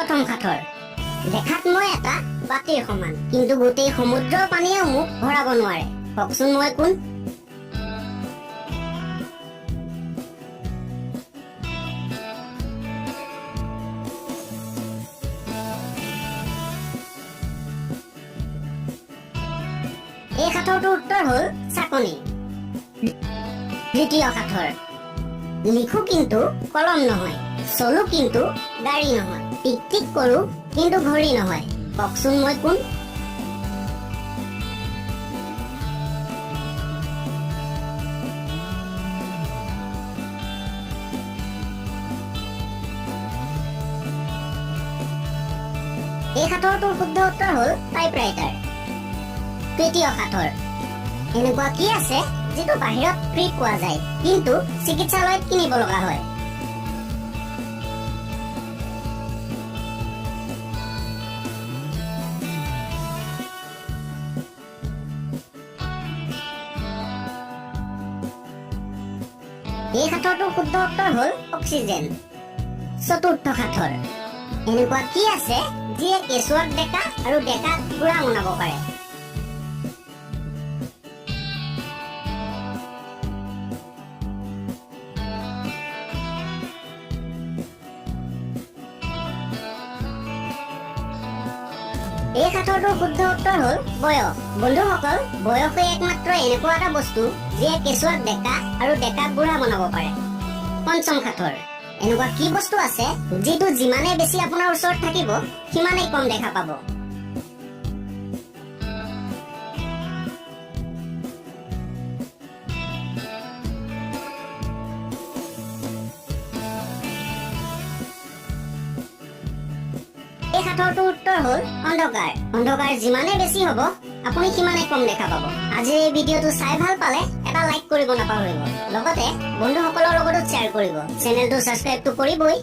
প্ৰথম সাঁথৰ। দেখাত মই এটা বাতিৰ সমান, কিন্তু গোটেই সমুদ্ৰৰ পানীয়েও মোক ভৰাব নোৱাৰে। কওকচোন মই কোন? এই সাঁথৰটোৰ উত্তৰ হ'ল চাকনি। দ্বিতীয় সাঁথৰ। লিখো কিন্তু কলম নহয়, চলো কিন্তু গাড়ী নহয়, টিক টিক কৰো কিন্তু ঘড়ী নহয়। কওকচোন মই কোন? এই সাঁথৰটোৰ শুদ্ধ উত্তৰ হ'ল টাইপৰাইটাৰ। তৃতীয় সাঁথৰ। এনেকুৱা কি আছে যিটো বাহিৰত ফ্ৰী পোৱা যায় কিন্তু চিকিৎসালয়ত কিনিব লগা হয়? এই সাঁথৰটোৰ শুদ্ধ উত্তৰ হ'ল অক্সিজেন। চতুৰ্থ সাঁথৰ। এনেকুৱা কি আছে যিয়ে কেঁচুৱাক ডেকা আৰু ডেকাক বুঢ়া বনাব পাৰে? এই সাঁথৰটোৰ শুদ্ধ উত্তৰ হ'ল বয়স। বন্ধুসকল, বয়সেই একমাত্ৰ এনেকুৱা এটা বস্তু যিয়ে কেঁচুৱাক ডেকা আৰু ডেকাক বুঢ়া বনাব পাৰে। পঞ্চম সাঁথৰ। এনেকুৱা কি বস্তু আছে যিটো যিমানে বেছি আপোনাৰ ওচৰত থাকিব সিমানেই কম দেখা পাব? এই সাঁথৰটোৰ উত্তৰ হ'ল অন্ধকাৰ। অন্ধকাৰ যিমানে বেছি হ'ব আপুনি সিমানে কম দেখা পাব। আজিৰ এই ভিডিঅ'টো চাই ভাল পালে এটা লাইক কৰিব নাপাহৰিব। লগতে বন্ধুসকলৰ লগতো শ্বেয়াৰ কৰিব। চেনেলটো ছাবস্ক্ৰাইবটো কৰিবই।